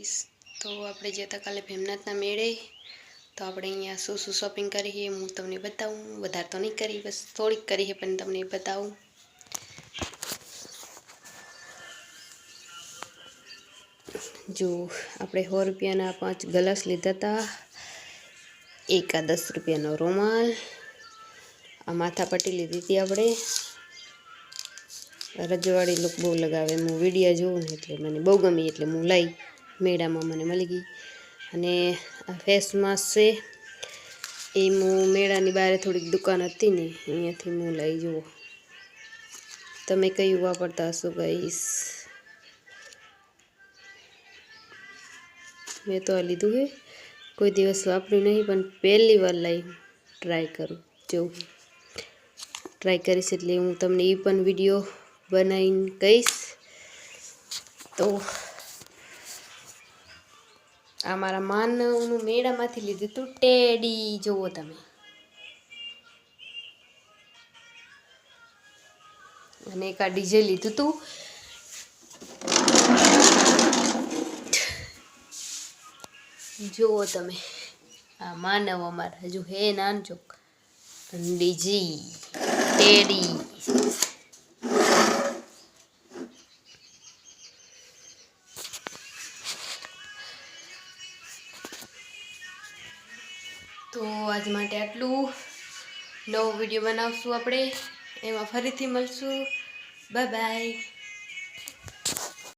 Guys, તો આપણે જે હતા કાલે ભીમનાથના મેળે, તો આપણે અહીંયા શું શું શોપિંગ કરી છે હું તમને બતાવું. વધારે તો નહીં કરી, બસ થોડીક કરી છે પણ તમને બતાવું. જો આપણે 100 રૂપિયાના 5 ગ્લાસ લીધા હતા, એક આ 10 રૂપિયાનો રૂમાલ, આ માથાપટ્ટી લીધી હતી આપણે. રજવાડી લુક બહુ લગાવે, હું વિડીયો જોઉં ને એટલે મને બહુ ગમી એટલે હું લઈ, મેળામાં મને મળી ગઈ. અને આ ફેસ માસ્ક છે, એ હું મેળાની બહાર થોડીક દુકાન હતી ને અહીંયાથી હું લઈ. જુઓ તમે કયું વાપરતા હશો ગાઈસ. મેં તો આ લીધું છે, કોઈ દિવસ વાપર્યું નહીં પણ પહેલી વાર લઈ ટ્રાય કરું. જોઉં ટ્રાય કરીશ એટલે હું તમને એ પણ વિડીયો બનાવીને કહીશ. તો આ મારા માનવનું મેળામાંથી લીધું હતું ટેડી. જુઓ તમે, અને એક આ ડીજે લીધું હતું. જુઓ તમે, આ માનવ અમારા હજુ હે નાનચોક, ડીજી ટેડી. તો આજ માટે આટલું. નવો વિડીયો બનાવશું આપણે, એમાં ફરીથી મળશું. Bye bye.